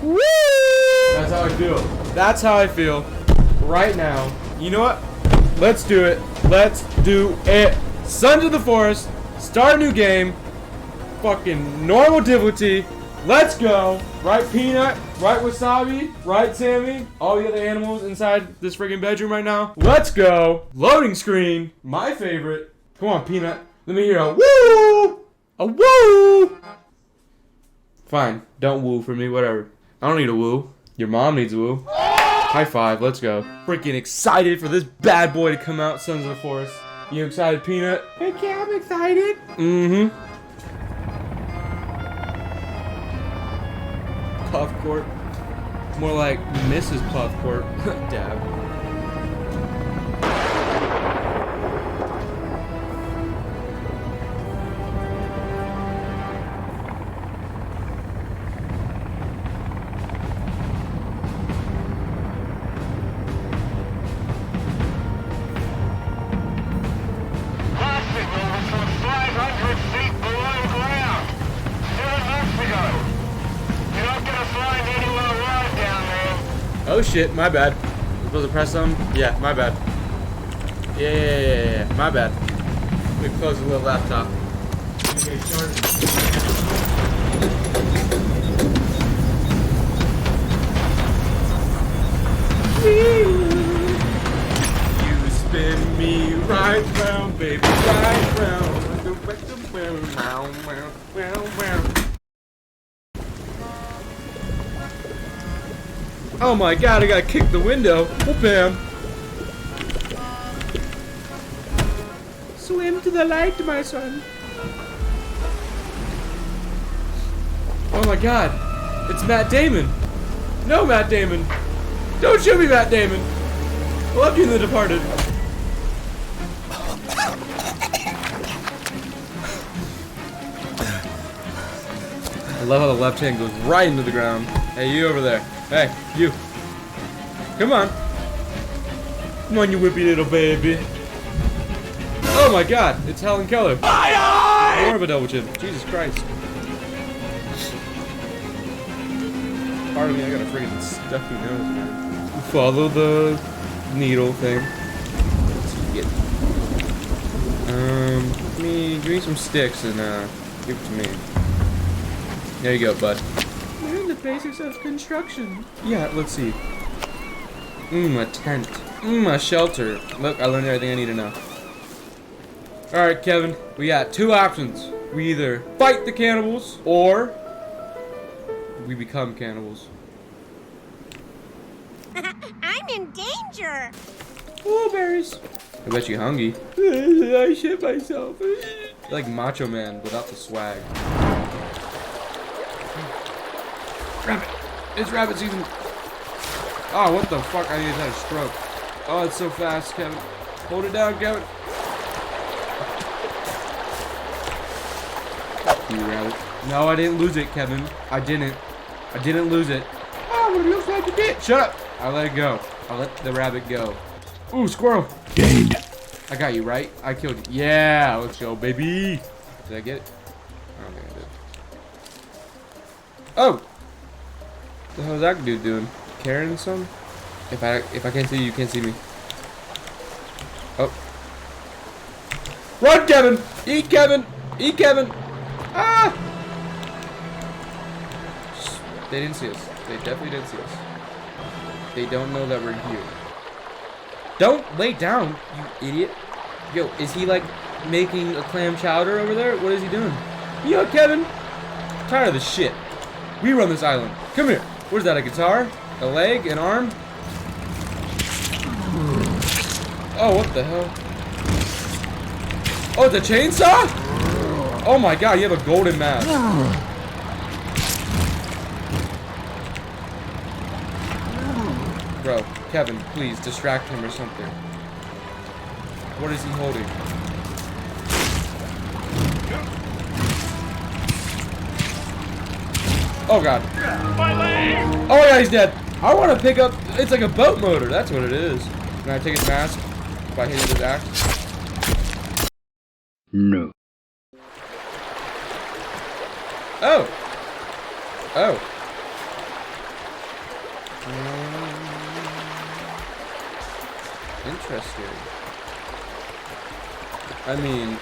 Woo! That's how I feel. That's how I feel right now. You know what? Let's do it. Let's do it. Sons of the Forest. Start a new game. Fucking normal difficulty. Let's go. Right, Peanut? Right, Wasabi? Right, Sammy? All the other animals inside this freaking bedroom right now. Let's go. Loading screen. My favorite. Come on, Peanut. Let me hear a woo! A woo! Fine. Don't woo for me. Whatever. I don't need a woo. Your mom needs a woo. High five. Let's go. Freaking excited for this bad boy to come out, Sons of the Forest. You excited, Peanut? Heck yeah, I'm excited. Mm-hmm. Puffcourt. More like Mrs. Puffcourt. Dab. Oh shit, my bad. I'm supposed to press something? Yeah, my bad. Yeah, my bad. Let me close the little laptop. You spin me right round, baby, right round. Oh my god, I gotta kick the window. Oh, bam. Swim to the light, my son. Oh my god. It's Matt Damon. No, Matt Damon. Don't shoot me, Matt Damon. I loved you in The Departed. I love how the left hand goes right into the ground. Hey, you over there. Hey, you. Come on. Come on, you whippy little baby. Oh my god, it's Helen Keller. More of a double chin. Jesus Christ. Pardon me, I got a freaking stuffy nose, man. Follow the needle thing. Let's get. Give me some sticks and give it to me. There you go, bud. Learn the basics of construction. Yeah, let's see. A tent. A shelter. Look, I learned everything I need to know. Alright, Kevin, we got two options. We either fight the cannibals, or we become cannibals. I'm in danger! Blueberries. I bet you hungry. I shit myself. You're like Macho Man without the swag. Rabbit! It's rabbit season! Oh, what the fuck? I just had a stroke. Oh, it's so fast, Kevin. Hold it down, Kevin. You rabbit. No, I didn't lose it, Kevin. I didn't lose it. Oh, but it looks like you did. Shut up! I'll let it go. I'll let the rabbit go. Ooh, squirrel. Gained. I got you, right? I killed you. Yeah, let's go, baby. Did I get it? I don't think I did. Oh! What the hell is that dude doing? Carrying some? If I can't see you, you can't see me. Oh. Run, Kevin! Eat, Kevin! Eat, Kevin! Ah! They didn't see us. They definitely didn't see us. They don't know that we're here. Don't lay down, you idiot. Yo, is he like making a clam chowder over there? What is he doing? Yo, Kevin! I'm tired of this shit. We run this island. Come here. What is that, a guitar? A leg? An arm? Oh, what the hell? Oh, it's a chainsaw? Oh my god, you have a golden mask. Bro, Kevin, please distract him or something. What is he holding? Oh god. Oh yeah, he's dead. I want to pick up. It's like a boat motor. That's what it is. Can I take his mask if I hit his axe? No. Oh. Oh. Interesting. I mean,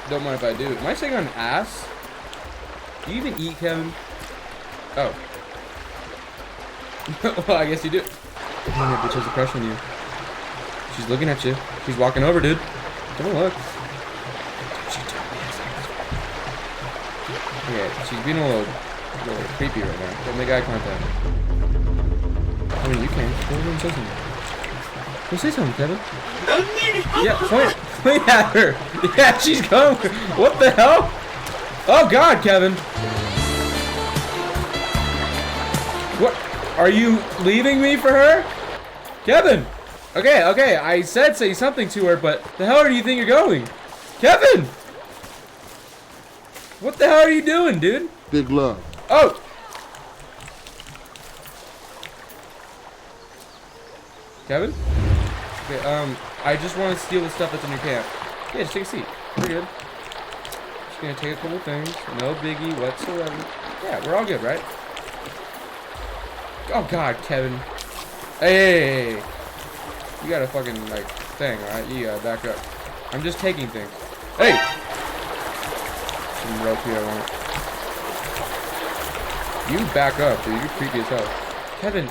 don't mind if I do. Am I saying on ass? Do you even eat, Kevin? Oh. Well, I guess you do. Damn, that bitch has a crush on you. She's looking at you. She's walking over, dude. Don't look. Okay, she's being a little creepy right now. Don't make eye contact. I mean, you can. Go over and say something. Go say something, Kevin. Yeah, point at her. Yeah, she's going. What the hell? Oh God, Kevin. What? Are you leaving me for her? Kevin! Okay, I said say something to her, but the hell do you think you're going? Kevin! What the hell are you doing, dude? Big love. Oh! Kevin? Okay, I just want to steal the stuff that's in your camp. Yeah, just take a seat. We're good. Just gonna take a couple things. No biggie whatsoever. Yeah, we're all good, right? Oh God, Kevin. Hey. You got a fucking, like, thing, alright? You gotta back up. I'm just taking things. Hey! Some rope here, I want. You back up, dude. You're creepy as hell. Kevin,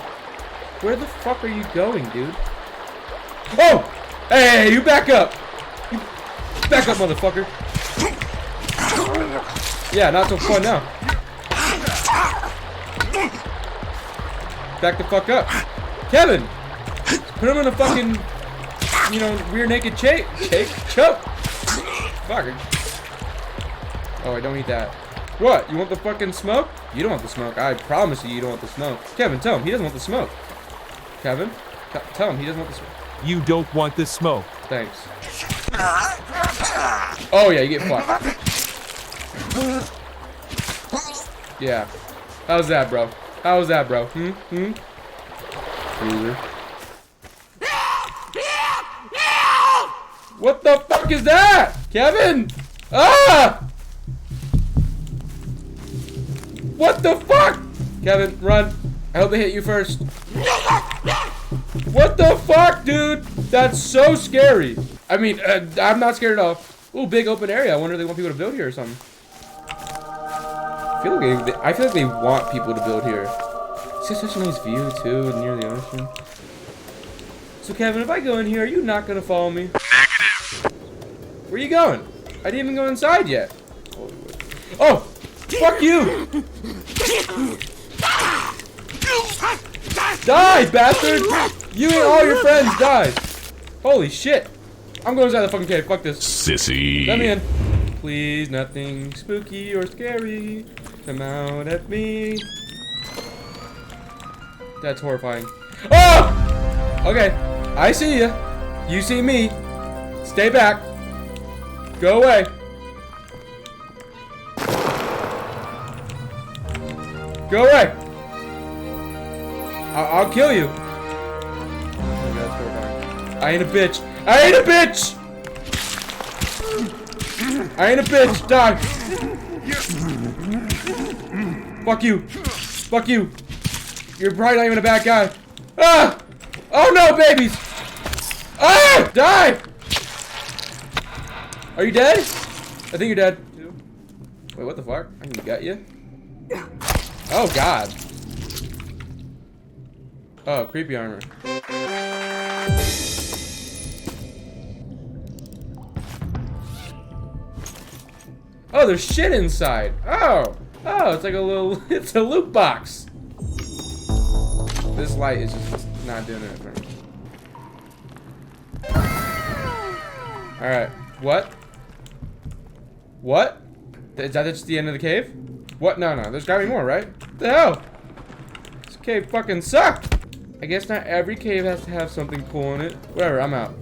where the fuck are you going, dude? Oh! Hey, you back up! You back up, motherfucker! Yeah, not so fun now. Back the fuck up. Kevin! Put him in a fucking, you know, rear naked choke. Fuck. Oh, I don't eat that. What? You want the fucking smoke? You don't want the smoke. I promise you don't want the smoke. Kevin, tell him he doesn't want the smoke. Kevin, tell him he doesn't want the smoke. You don't want the smoke. Thanks. Oh yeah, you get fucked. Yeah. How's that, bro? How's that, bro? Loser. What the fuck is that? Kevin! Ah! What the fuck? Kevin, run. I hope they hit you first. What the fuck, dude? That's so scary. I mean, I'm not scared at all. Ooh, big open area. I wonder if they want people to build here or something. I feel like they want people to build here. It's got such a nice view, too, near the ocean. So, Kevin, if I go in here, are you not going to follow me? Negative. Where are you going? I didn't even go inside yet. Oh! Fuck you! Die, bastard! You and all your friends died. Holy shit. I'm going inside the fucking cave. Fuck this. Sissy. Let me in. Please, nothing spooky or scary. Come out at me. That's horrifying. Oh! Okay. I see you. You see me. Stay back. Go away. Go away. I'll kill you. Oh, that's horrifying. I ain't a bitch. I ain't a bitch. I ain't a bitch. Die. Fuck you. Fuck you. You're probably not even a bad guy. Ah! Oh no, babies! Ah! Die! Are you dead? I think you're dead. Wait, what the fuck? I can gut you. Oh God. Oh, creepy armor. Oh, there's shit inside. Oh, it's like a little. It's a loot box. This light is just not doing it for me. Alright. What? What? Is that just the end of the cave? What? No, there's gotta be more, right? What the hell? This cave fucking sucked! I guess not every cave has to have something cool in it. Whatever, I'm out.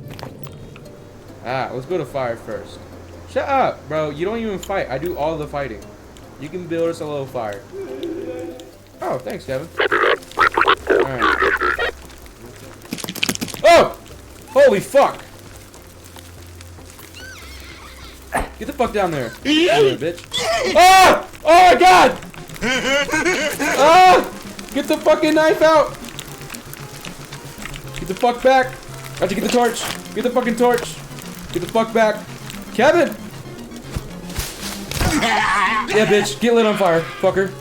Ah, let's build a fire first. Shut up, bro. You don't even fight. I do all the fighting. You can build us a little fire. Oh, thanks, Kevin. Alright. Oh! Holy fuck! Get the fuck down there. You bitch. Ah! Oh my god! Ah! Get the fucking knife out! the fuck back. I have to get the torch. Get the fucking torch. Get the fuck back. Kevin! Yeah, bitch. Get lit on fire, fucker.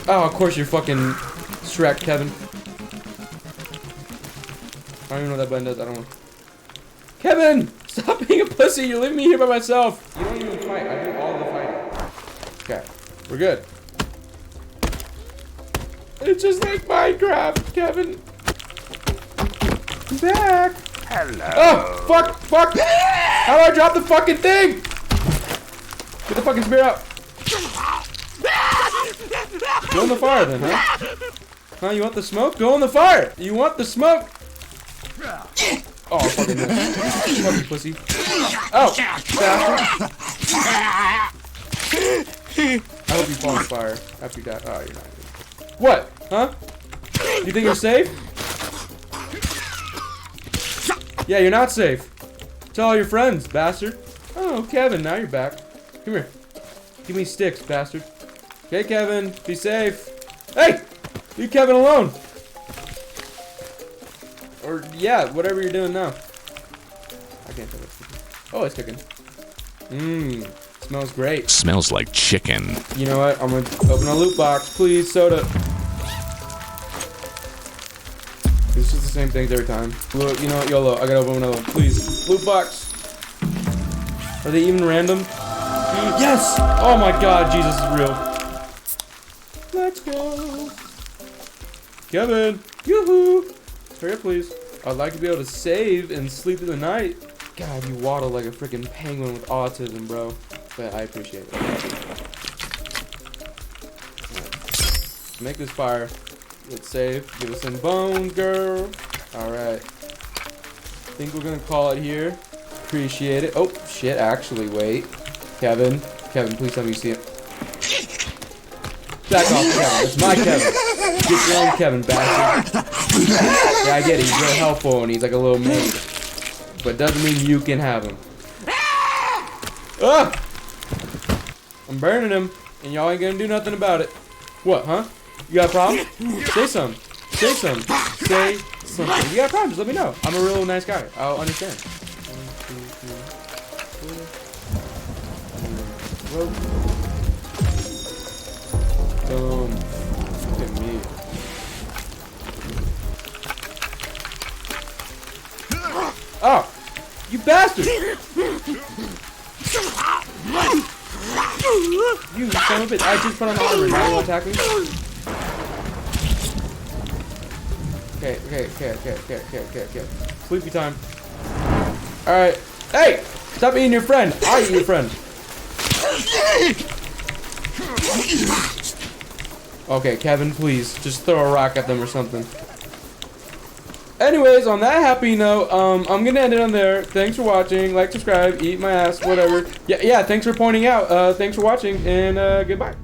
Oh, of course you're fucking Shrek, Kevin. I don't even know what that button does. I don't know. Kevin! Stop being a pussy. You're leaving me here by myself. You don't even fight. I do all the fighting. Okay. We're good. It's just like Minecraft, Kevin. I'm back. Hello. Oh, fuck, fuck. How do I drop the fucking thing? Get the fucking spear out. Go in the fire then, huh? Huh, you want the smoke? Go in the fire. You want the smoke? Oh, fucking this. Fucking pussy. Oh, bastard. I hope you fall in the fire after you die. Oh, you're not. What? Huh? You think you're safe? Yeah, you're not safe. Tell all your friends, bastard. Oh, Kevin, now you're back. Come here. Give me sticks, bastard. Okay, Kevin, be safe. Hey! Leave Kevin alone. Or, yeah, whatever you're doing now. I can't tell what's cooking. Oh, it's cooking. Mmm. Smells great. Smells like chicken. You know what? I'm gonna open a loot box. Please, soda. It's just the same things every time. Look, you know what? YOLO. I gotta open another one. Please. Loot box. Are they even random? Yes! Oh my god, Jesus is real. Let's go. Kevin. Yoo-hoo. Hurry up, please. I'd like to be able to save and sleep through the night. God, you waddle like a freaking penguin with autism, bro. But I appreciate it. Right. Make this fire. Let's save. Give us some bones, girl. Alright. Think we're gonna call it here. Appreciate it. Oh, shit, actually, wait. Kevin. Kevin, please tell me you see it. Back off, Kevin. It's my Kevin. Get your own Kevin, bastard. Yeah, I get it. He's real helpful and he's like a little maid. But doesn't mean you can have him. Ah! I'm burning him, and y'all ain't gonna do nothing about it. What, huh? You got a problem? Say some. Say some. Say something. If you got a problem, just let me know. I'm a real nice guy. I'll understand. 1, 2, 3, 4. Boom. Look at me. Oh! You bastard! You son of a bitch. I just put on armor. Now you want to attack me? Okay. Sleepy time. Alright. Hey! Stop eating your friend. I'll eat your friend. Okay, Kevin, please. Just throw a rock at them or something. Anyways, on that happy note, I'm gonna end it on there. Thanks for watching. Like, subscribe, eat my ass, whatever. Yeah, thanks for pointing out. Thanks for watching, and goodbye.